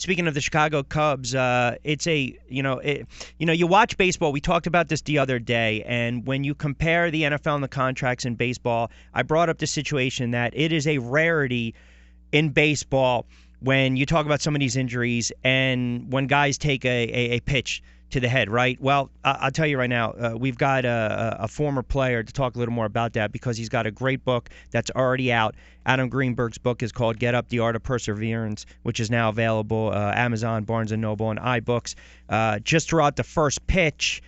speaking of the Chicago Cubs, it's a you watch baseball. We talked about this the other day, and when you compare the NFL and the contracts in baseball, I brought up the situation that it is a rarity in baseball when you talk about some of these injuries and when guys take a pitch to the head, right? Well, I'll tell you right now, we've got a former player to talk a little more about that because he's got a great book that's already out. Adam Greenberg's book is called Get Up, The Art of Perseverance, which is now available Amazon, Barnes & Noble, and iBooks. Just throughout the first pitch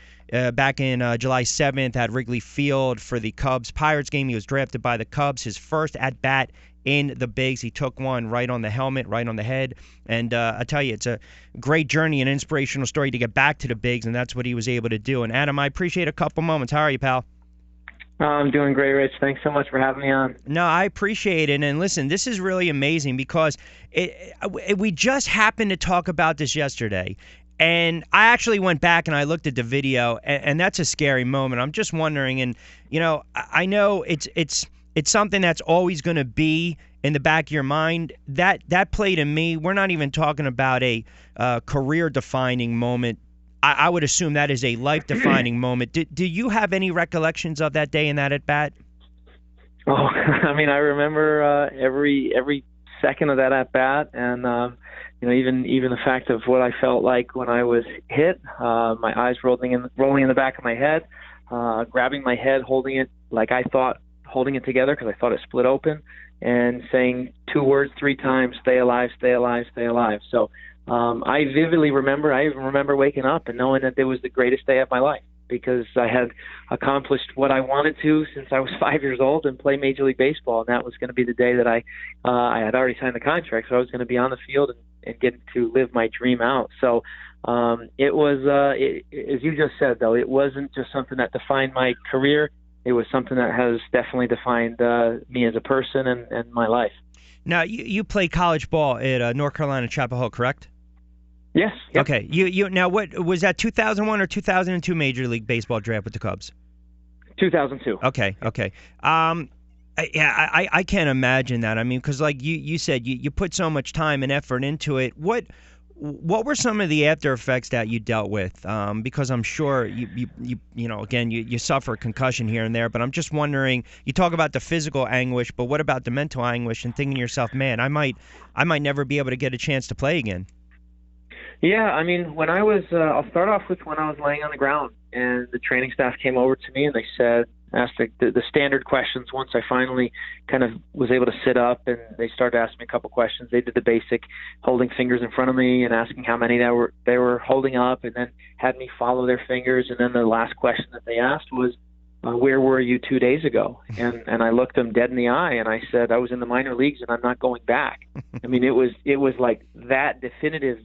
back in July 7th at Wrigley Field for the Cubs-Pirates game, he was drafted by the Cubs. His first at-bat in the bigs. He took one right on the helmet, right on the head. And I tell you, it's a great journey, an inspirational story to get back to the bigs, and that's what he was able to do. And Adam, I appreciate a couple moments. How are you, pal? I'm doing great, Rich. Thanks so much for having me on. No, I appreciate it. And listen, this is really amazing because we just happened to talk about this yesterday. And I actually went back and I looked at the video, and that's a scary moment. I'm just wondering, and I know it's something that's always going to be in the back of your mind. That play to me, we're not even talking about a career-defining moment. I would assume that is a life-defining moment. Do you have any recollections of that day and that at-bat? Oh, I mean, I remember every second of that at-bat, and even the fact of what I felt like when I was hit. My eyes rolling in the back of my head, grabbing my head, holding it like I thought, holding it together because I thought it split open, and saying 2 words 3 times: "Stay alive, stay alive, stay alive." So I vividly remember. I even remember waking up and knowing that it was the greatest day of my life because I had accomplished what I wanted to since I was 5 years old and play Major League Baseball, and that was going to be the day that I had already signed the contract, so I was going to be on the field and get to live my dream out. So it was, as you just said, though, it wasn't just something that defined my career. It was something that has definitely defined me as a person and my life. Now, you played college ball at North Carolina Chapel Hill, correct? Yes. Yep. Okay. You now, what was that, 2001 or 2002 Major League Baseball draft with the Cubs? 2002. Okay. I can't imagine that. I mean, because like you said, you put so much time and effort into it. What were some of the after effects that you dealt with? Because I'm sure you suffer concussion here and there, but I'm just wondering, you talk about the physical anguish, but what about the mental anguish and thinking to yourself, man, I might never be able to get a chance to play again? Yeah, I mean, when I was, I'll start off with when I was laying on the ground and the training staff came over to me and they asked the standard questions once I finally kind of was able to sit up, and they started asking me a couple questions. They did the basic holding fingers in front of me and asking how many they were holding up, and then had me follow their fingers. And then the last question that they asked was, where were you 2 days ago? And I looked them dead in the eye and I said, I was in the minor leagues and I'm not going back. I mean, it was like that definitive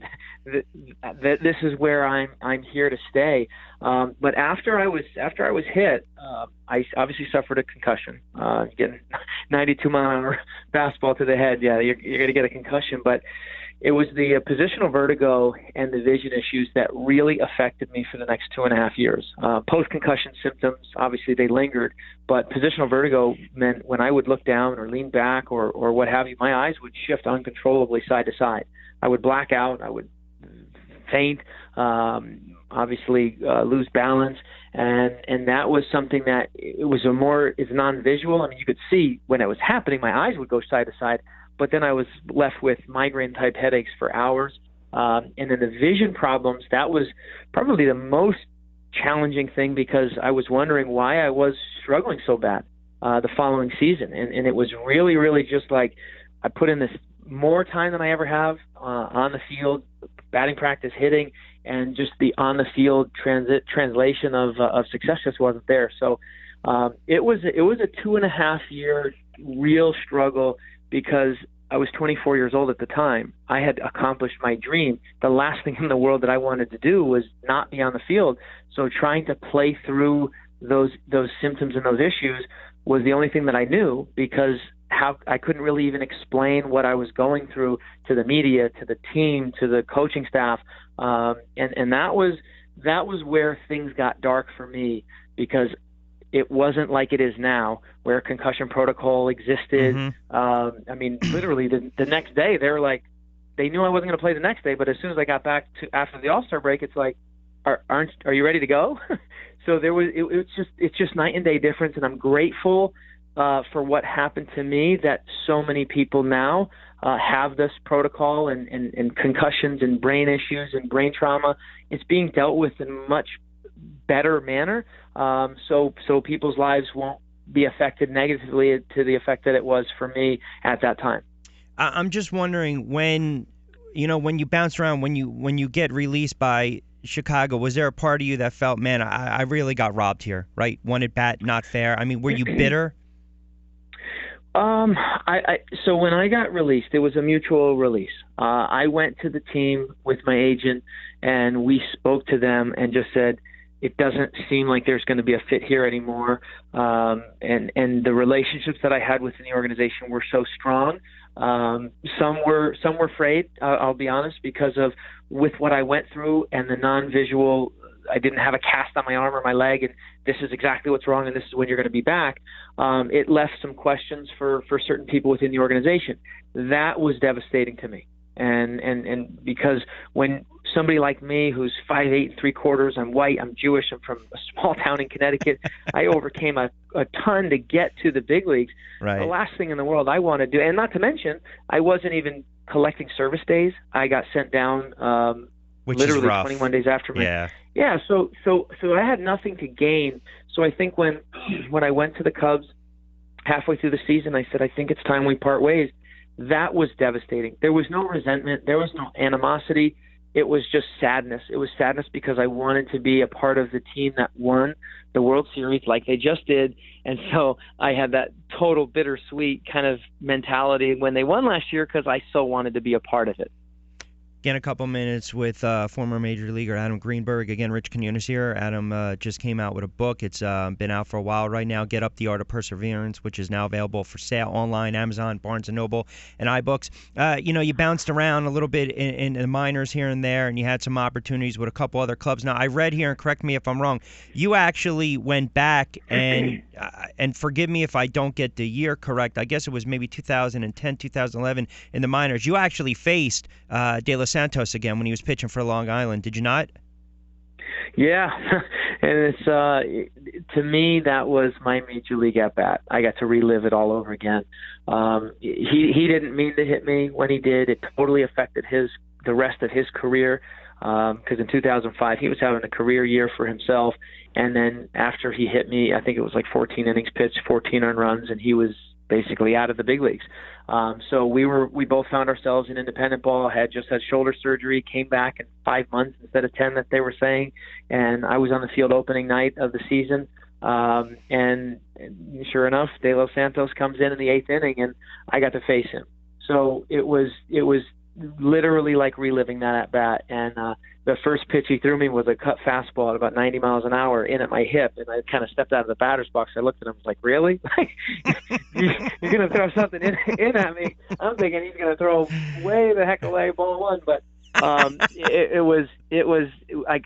that this is where I'm here to stay. But after I was hit, I obviously suffered a concussion. Getting 92-mile-an-hour fastball to the head, yeah, you're going to get a concussion. But it was the positional vertigo and the vision issues that really affected me for the next 2.5 years. Post-concussion symptoms, obviously they lingered, but positional vertigo meant when I would look down or lean back or what have you, my eyes would shift uncontrollably side to side. I would black out, I would faint, obviously lose balance, and that was something that is non-visual. I mean, you could see when it was happening, my eyes would go side to side, but then I was left with migraine-type headaches for hours. And then the vision problems, that was probably the most challenging thing because I was wondering why I was struggling so bad the following season. And it was really, really just like I put in this more time than I ever have on the field, batting practice, hitting, and just the on-the-field translation of success just wasn't there. So it was a 2.5-year real struggle because I was 24 years old at the time. I had accomplished my dream. The last thing in the world that I wanted to do was not be on the field. So trying to play through those symptoms and those issues was the only thing that I knew, because I couldn't really even explain what I was going through to the media, to the team, to the coaching staff. And that was where things got dark for me, because it wasn't like it is now, where a concussion protocol existed. Mm-hmm. I mean, literally the next day they they knew I wasn't going to play the next day, but as soon as I got back to after the All-Star break, it's like, are you ready to go? So it's just night and day difference, and I'm grateful for what happened to me, that so many people now have this protocol, and concussions and brain issues and brain trauma. It's being dealt with in a much better manner, so people's lives won't be affected negatively to the effect that it was for me at that time. I'm just wondering, when you bounce around, when you get released by Chicago, was there a part of you that felt, man, I really got robbed here, right? One at bat, not fair. I mean, were you bitter? So when I got released, it was a mutual release. I went to the team with my agent, and we spoke to them and just said, it doesn't seem like there's going to be a fit here anymore. And the relationships that I had within the organization were so strong. Some were afraid, I'll be honest, because of with what I went through and the non-visual. I didn't have a cast on my arm or my leg, and this is exactly what's wrong, and this is when you're going to be back. It left some questions for certain people within the organization. That was devastating to me. And because when somebody like me, who's 5'8" 3/4", I'm white, I'm Jewish, I'm from a small town in Connecticut, I overcame a ton to get to the big leagues. Right. The last thing in the world I want to do, and not to mention, I wasn't even collecting service days. I got sent down which literally is rough. 21 days after my Yeah. So I had nothing to gain. So I think when I went to the Cubs halfway through the season, I said, I think it's time we part ways. That was devastating. There was no resentment. There was no animosity. It was just sadness. It was sadness because I wanted to be a part of the team that won the World Series like they just did. And so I had that total bittersweet kind of mentality when they won last year because I so wanted to be a part of it. Again, a couple minutes with former Major Leaguer Adam Greenberg. Again, Rich Quinones here. Adam just came out with a book. It's been out for a while right now. Get Up, The Art of Perseverance, which is now available for sale online, Amazon, Barnes & Noble, and iBooks. You bounced around a little bit in the minors here and there, and you had some opportunities with a couple other clubs. Now, I read here, and correct me if I'm wrong, you actually went back and forgive me if I don't get the year correct. I guess it was maybe 2010, 2011 in the minors. You actually faced De Los Santos again when he was pitching for Long Island. Did you not? Yeah, and it's to me that was my major league at bat. I got to relive it all over again. He didn't mean to hit me when he did. It totally affected the rest of his career. Because in 2005 he was having a career year for himself, and then after he hit me, I think it was like 14 innings pitched, 14 earned runs, and he was basically out of the big leagues. So we both found ourselves in independent ball, just had shoulder surgery, came back in 5 months instead of 10 that they were saying, and I was on the field opening night of the season. And sure enough, De Los Santos comes in the 8th inning, and I got to face him. So it was literally like reliving that at bat. And the first pitch he threw me was a cut fastball at about 90 miles an hour in at my hip, and I kind of stepped out of the batter's box. I looked at him, was like, really? You're going to throw something in at me? I'm thinking he's going to throw way the heck away, ball one. But it was.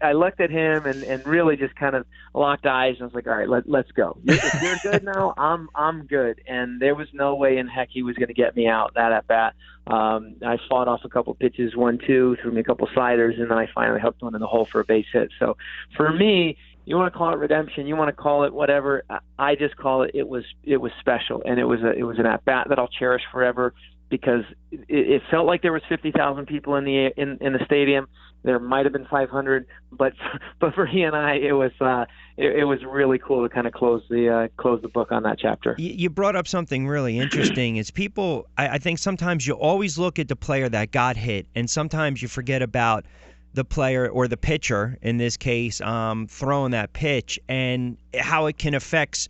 I looked at him and really just kind of locked eyes, and I was like, all right, let's go. If you're good now, I'm good. And there was no way in heck he was going to get me out that at bat. I fought off a couple pitches, 1-2, threw me a couple sliders, and then I finally hooked one in the hole for a base hit. So for me, you want to call it redemption, you want to call it whatever. I just call it. It was special, and it was an at bat that I'll cherish forever. Because it felt like there was 50,000 people in the stadium. There might have been 500, but for he and I, it was really cool to kind of close the book on that chapter. You brought up something really interesting. Is people, I think sometimes you always look at the player that got hit, and sometimes you forget about the player or the pitcher in this case throwing that pitch and how it can affect.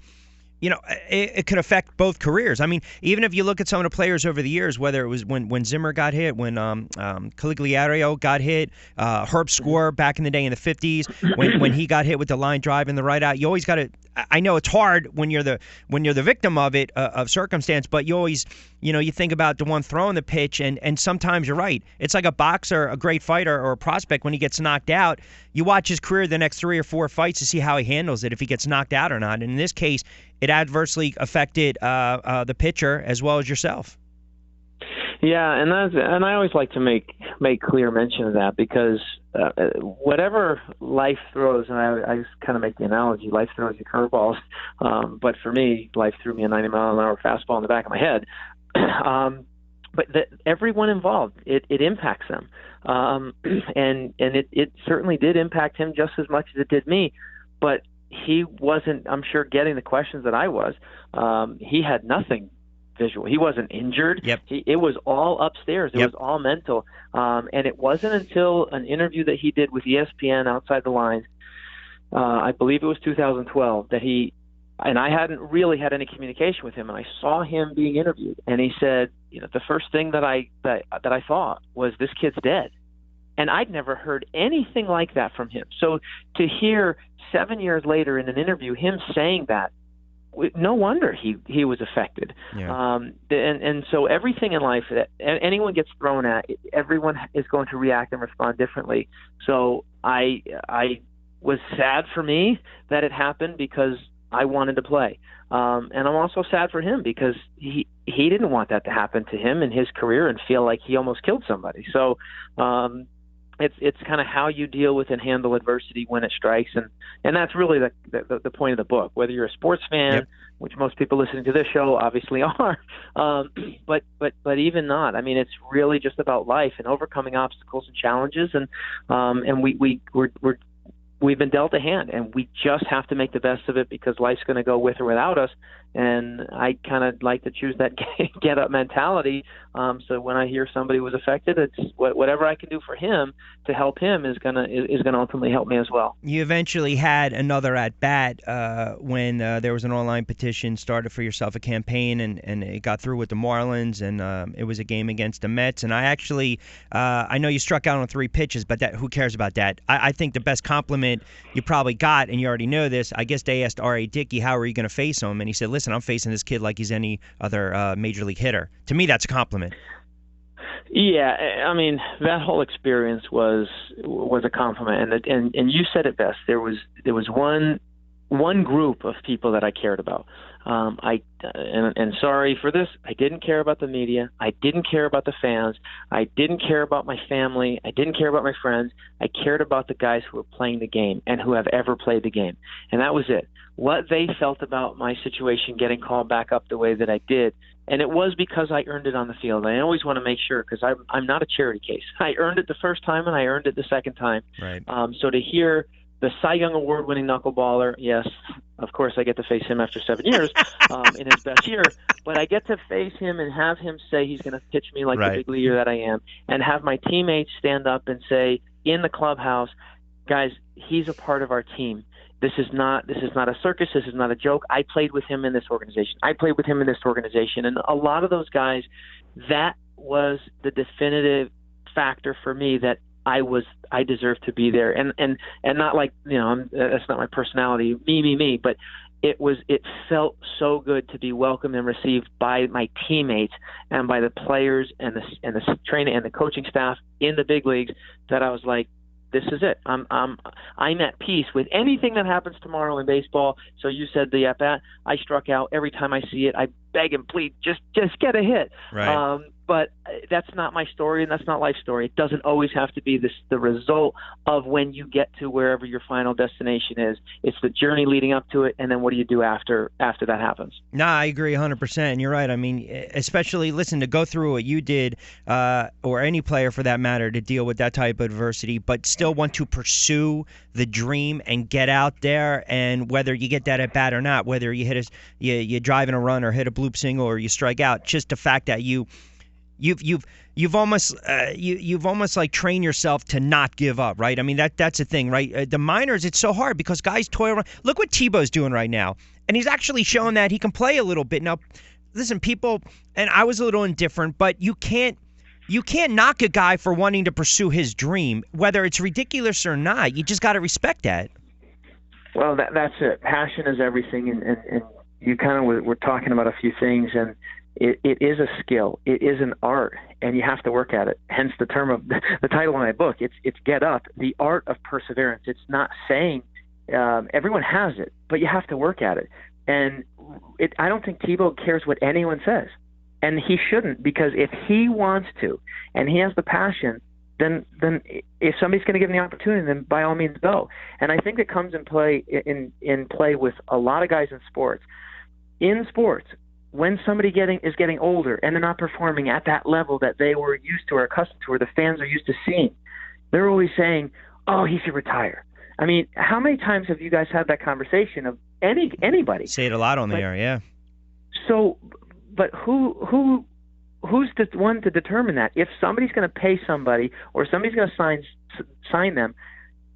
It could affect both careers. I mean, even if you look at some of the players over the years, whether it was when Zimmer got hit, when Cagliario got hit, Herb Score back in the day in the 50s, when he got hit with the line drive and the right out, you always got to. I know it's hard when you're the victim of it of circumstance, but you always you think about the one throwing the pitch, and sometimes you're right. It's like a boxer, a great fighter, or a prospect when he gets knocked out. You watch his career the next 3 or 4 fights to see how he handles it, if he gets knocked out or not. And in this case, it adversely affected the pitcher as well as yourself. Yeah, and I always like to make clear mention of that, because whatever life throws, and I just kind of make the analogy, life throws you curveballs, but for me, life threw me a 90-mile-an-hour fastball in the back of my head. But everyone involved, it impacts them, and it certainly did impact him just as much as it did me. But he wasn't, I'm sure, getting the questions that I was. He had nothing visual. He wasn't injured. Yep. It was all upstairs. It was all mental. And it wasn't until an interview that he did with ESPN Outside the Lines, I believe it was 2012, that and I hadn't really had any communication with him, and I saw him being interviewed, and he said, the first thing that I thought was, this kid's dead. And I'd never heard anything like that from him. So to hear 7 years later in an interview him saying that, no wonder he was affected. Yeah. And so everything in life that anyone gets thrown at, everyone is going to react and respond differently. So I was sad for me that it happened, because I wanted to play. And I'm also sad for him, because he didn't want that to happen to him in his career and feel like he almost killed somebody. So it's kind of how you deal with and handle adversity when it strikes, and that's really the point of the book. Whether you're a sports fan, Yep. which most people listening to this show obviously are, but even not. I mean, it's really just about life and overcoming obstacles and challenges, and we've been dealt a hand, and we just have to make the best of it, because life's going to go with or without us. And I kind of like to choose that get up mentality. So when I hear somebody was affected, it's whatever I can do for him to help him is gonna ultimately help me as well. You eventually had another at bat when there was an online petition started for yourself, a campaign, and it got through with the Marlins, and it was a game against the Mets. And I actually, I know you struck out on 3 pitches, but who cares about that? I think the best compliment you probably got, and you already know this, I guess they asked RA Dickey, how are you going to face him? And he said, listen, I'm facing this kid like he's any other major league hitter. To me, that's a compliment. Yeah, I mean, that whole experience was a compliment, and you said it best. There was one group of people that I cared about. And sorry for this, I didn't care about the media. I didn't care about the fans. I didn't care about my family. I didn't care about my friends. I cared about the guys who were playing the game and who have ever played the game. And that was it. What they felt about my situation getting called back up the way that I did. And it was because I earned it on the field. I always want to make sure, because I'm not a charity case. I earned it the first time, and I earned it the second time. Right. So to hear the Cy Young Award-winning knuckleballer, yes, of course I get to face him after 7 years in his best year, but I get to face him and have him say he's going to pitch me like the big leaguer that I am, and have my teammates stand up and say in the clubhouse, guys, he's a part of our team. This is not a circus. This is not a joke. I played with him in this organization. I played with him in this organization. And a lot of those guys, that was the definitive factor for me that I deserved to be there. And not like, that's not my personality, me, but it felt so good to be welcomed and received by my teammates and by the players and the training and the coaching staff in the big leagues, that I was like, this is it. I'm at peace with anything that happens tomorrow in baseball. So you said the at bat, I struck out. Every time I see it, I beg and plead, just get a hit. Right. But that's not my story, and that's not life's story. It doesn't always have to be the result of when you get to wherever your final destination is. It's the journey leading up to it, and then what do you do after that happens? No, I agree 100%. And you're right. I mean, especially, listen, to go through what you did, or any player for that matter, to deal with that type of adversity, but still want to pursue the dream and get out there, and whether you get that at bat or not, whether you hit you drive in a run or hit a bloop single or you strike out, just the fact that you've almost like trained yourself to not give up, right? I mean, that's the thing, right? The minors, it's so hard because guys toil around. Look what Tebow's doing right now, and he's actually showing that he can play a little bit. Now, listen, people, and I was a little indifferent, but you can't knock a guy for wanting to pursue his dream, whether it's ridiculous or not. You just got to respect that. Well, that's it. Passion is everything, and you kind of were talking about a few things, and it is a skill. It is an art, and you have to work at it. Hence the term of the title of my book. It's Get Up, the art of perseverance. It's not saying everyone has it, but you have to work at it. And I don't think Tebow cares what anyone says. And he shouldn't, because if he wants to and he has the passion, then if somebody's going to give him the opportunity, then by all means go. And I think it comes in play with a lot of guys in sports. In sports, when somebody is getting older and they're not performing at that level that they were used to or accustomed to or the fans are used to seeing, they're always saying, oh, he should retire. I mean, how many times have you guys had that conversation of anybody? Say it a lot on the air, yeah. So, but who's the one to determine that? If somebody's going to pay somebody or somebody's going to sign them,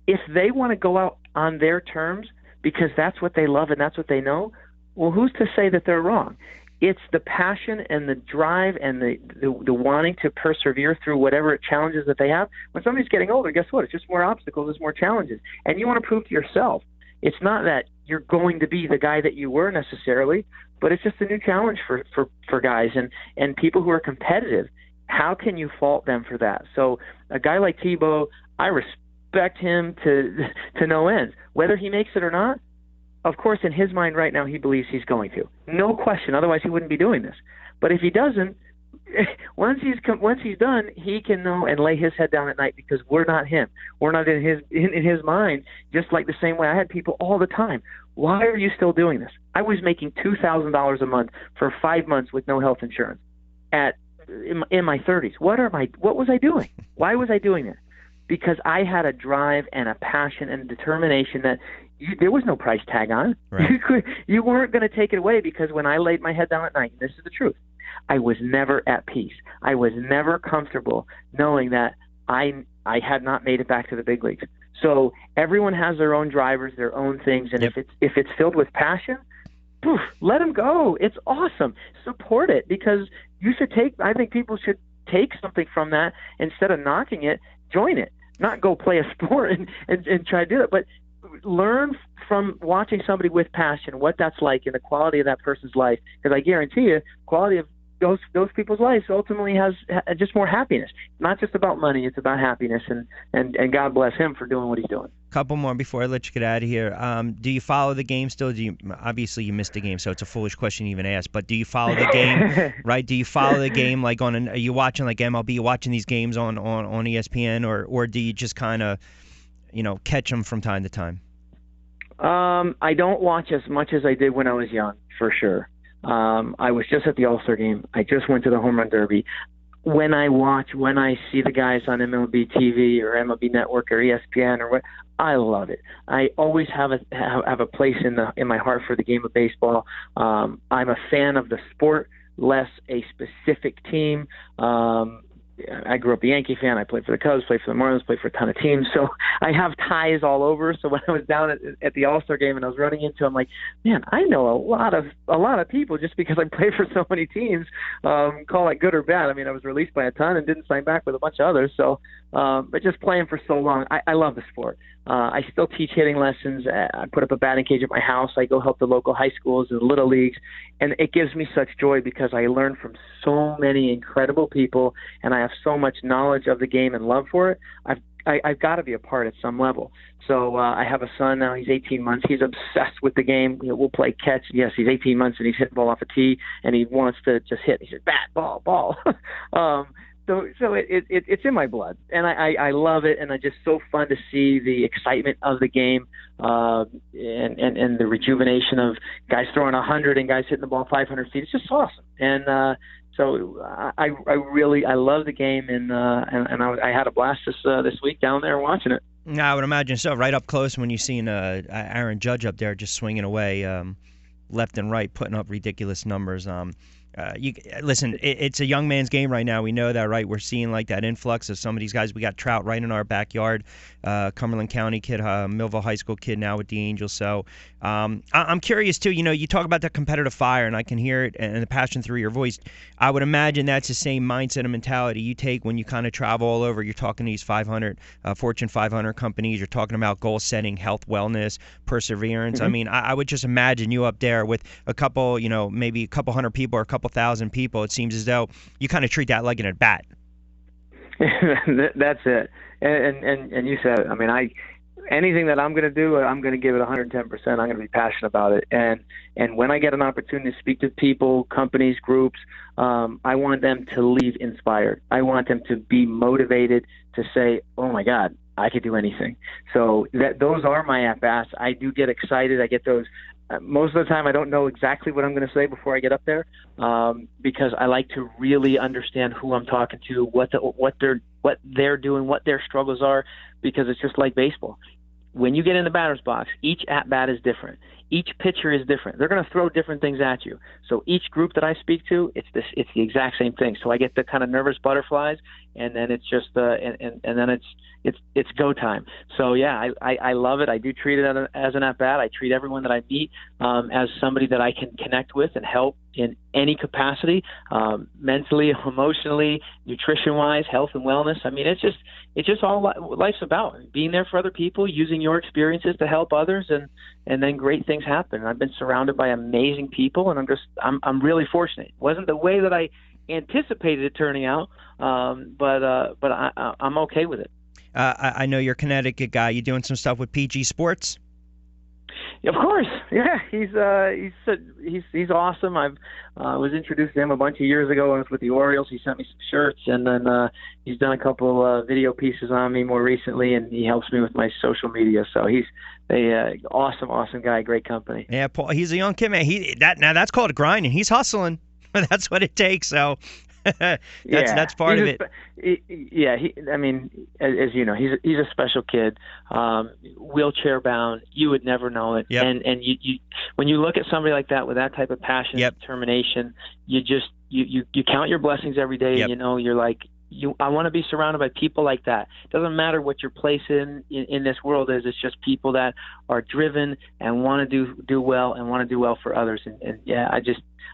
if they want to go out on their terms because that's what they love and that's what they know, well, who's to say that they're wrong? It's the passion and the drive and the wanting to persevere through whatever challenges that they have. When somebody's getting older, guess what? It's just more obstacles, it's more challenges. And you want to prove to yourself. It's not that you're going to be the guy that you were necessarily, but it's just a new challenge for guys and people who are competitive. How can you fault them for that? So a guy like Tebow, I respect him to no end. Whether he makes it or not, of course, in his mind right now, he believes he's going to. No question. Otherwise, he wouldn't be doing this. But if he doesn't, once he's done, he can know and lay his head down at night because we're not him. We're not in his mind. Just like the same way I had people all the time. Why are you still doing this? I was making $2,000 a month for 5 months with no health insurance in my 30s. What was I doing? Why was I doing it? Because I had a drive and a passion and determination that there was no price tag on. Right. You weren't going to take it away, because when I laid my head down at night, and this is the truth, I was never at peace. I was never comfortable knowing that I had not made it back to the big leagues. So everyone has their own drivers, their own things, and yep. if it's filled with passion, let them go. It's awesome. Support it, because I think people should take something from that instead of knocking it. Join it. Not go play a sport and try to do it, but learn from watching somebody with passion what that's like and the quality of that person's life. Because I guarantee you, quality of those people's lives ultimately has just more happiness. Not just about money; it's about happiness. And God bless him for doing what he's doing. Couple more before I let you get out of here. Do you follow the game still? Obviously you missed the game, so it's a foolish question to even ask. But do you follow the game? Right? Do you follow the game like are you watching like MLB? You watching these games on ESPN, or do you just kind of catch them from time to time? I don't watch as much as I did when I was young, for sure. I was just at the All-Star game. I just went to the Home Run Derby. When I see the guys on MLB TV or MLB Network or ESPN or what, I love it. I always have a place in my heart for the game of baseball. I'm a fan of the sport, less a specific team. I grew up a Yankee fan. I played for the Cubs, played for the Marlins, played for a ton of teams. So I have ties all over. So when I was down at the All-Star game and I was running into, I'm like, man, I know a lot of people just because I play for so many teams. Call it good or bad. I mean, I was released by a ton and didn't sign back with a bunch of others. So, but just playing for so long, I love the sport. I still teach hitting lessons. I put up a batting cage at my house. I go help the local high schools and little leagues, and it gives me such joy because I learn from so many incredible people, and I have so much knowledge of the game and love for it. I've got to be a part at some level. So I have a son now. He's 18 months. He's obsessed with the game. We'll play catch. Yes, he's 18 months, and he's hitting the ball off a tee, and he wants to just hit. He says, bat, ball. So it's in my blood, and I love it, and it's just so fun to see the excitement of the game, and the rejuvenation of guys throwing 100 and guys hitting the ball 500 feet. It's just awesome, and so I love the game, and I had a blast this week down there watching it. I would imagine so. Right up close when you seen Aaron Judge up there just swinging away left and right, putting up ridiculous numbers. Listen, it's a young man's game right now. We know that, right? We're seeing like that influx of some of these guys. We got Trout right in our backyard, Cumberland County kid, Millville High School kid now with the Angels. So I'm curious too. You talk about that competitive fire, and I can hear it and the passion through your voice. I would imagine that's the same mindset and mentality you take when you kind of travel all over. You're talking to these Fortune 500 companies. You're talking about goal setting, health, wellness, perseverance. Mm-hmm. I mean, I would just imagine you up there with a couple, maybe a couple hundred people or a couple thousand people. It seems as though you kind of treat that like an at bat. That's it. And you said, I mean, anything that I'm going to do, I'm going to give it 110%. I'm going to be passionate about it. And when I get an opportunity to speak to people, companies, groups, I want them to leave inspired. I want them to be motivated to say, oh my God, I could do anything. So those are my at-bats. I do get excited. I get those. Most of the time, I don't know exactly what I'm going to say before I get up there, because I like to really understand who I'm talking to, what they're doing, what their struggles are, because it's just like baseball. When you get in the batter's box, each at-bat is different. Each pitcher is different. They're going to throw different things at you. So each group that I speak to, it's the exact same thing. So I get the kind of nervous butterflies, and then it's just and then it's go time. So yeah, I love it. I do treat it as an at-bat. I treat everyone that I meet as somebody that I can connect with and help in any capacity, mentally, emotionally, nutrition-wise, health and wellness. I mean, it's just all what life's about. Being there for other people, using your experiences to help others, and then great things happen. I've been surrounded by amazing people, and I'm really fortunate. It wasn't the way that I anticipated it turning out, but I'm okay with it. I know you're a Connecticut guy. You doing some stuff with PG Sports? Of course, yeah. He's awesome. I was introduced to him a bunch of years ago when I was with the Orioles. He sent me some shirts, and then he's done a couple video pieces on me more recently, and he helps me with my social media. So he's a awesome guy, great company. Yeah, Paul. He's a young kid, man. That's called grinding. He's hustling. That's what it takes. So. That's part of it. I mean, as you know, he's a special kid, wheelchair bound. You would never know it. Yep. And you when you look at somebody like that with that type of passion, yep. determination, you count your blessings every day. Yep. And you're like, I want to be surrounded by people like that. It doesn't matter what your place in this world is. It's just people that are driven and want to do well and want to do well for others. And yeah,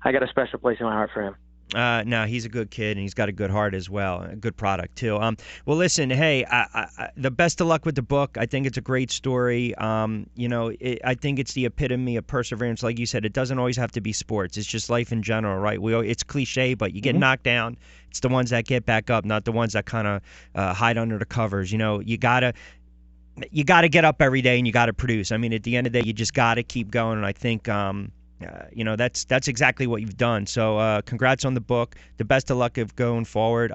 I got a special place in my heart for him. No, he's a good kid, and he's got a good heart as well, a good product too. Well, listen, hey, the best of luck with the book. I think it's a great story. I think it's the epitome of perseverance. Like you said, it doesn't always have to be sports. It's just life in general, right? It's cliche, but you get knocked down. It's the ones that get back up, not the ones that kind of hide under the covers. You gotta get up every day, and you gotta produce. I mean, at the end of the day, you just gotta keep going. And I think that's exactly what you've done. So congrats on the book. The best of luck of going forward.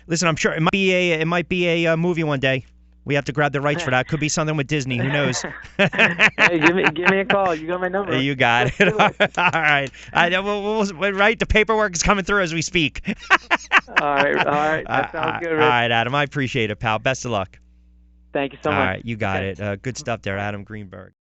Listen, I'm sure it might be a movie one day. We have to grab the rights for that. Could be something with Disney. Who knows? Hey, give me a call. You got my number. You got it. All right. We'll right. The paperwork is coming through as we speak. All right. That sounds good, Rich. All right, Adam. I appreciate it, pal. Best of luck. Thank you so much. All right, you got it. Good stuff there, Adam Greenberg.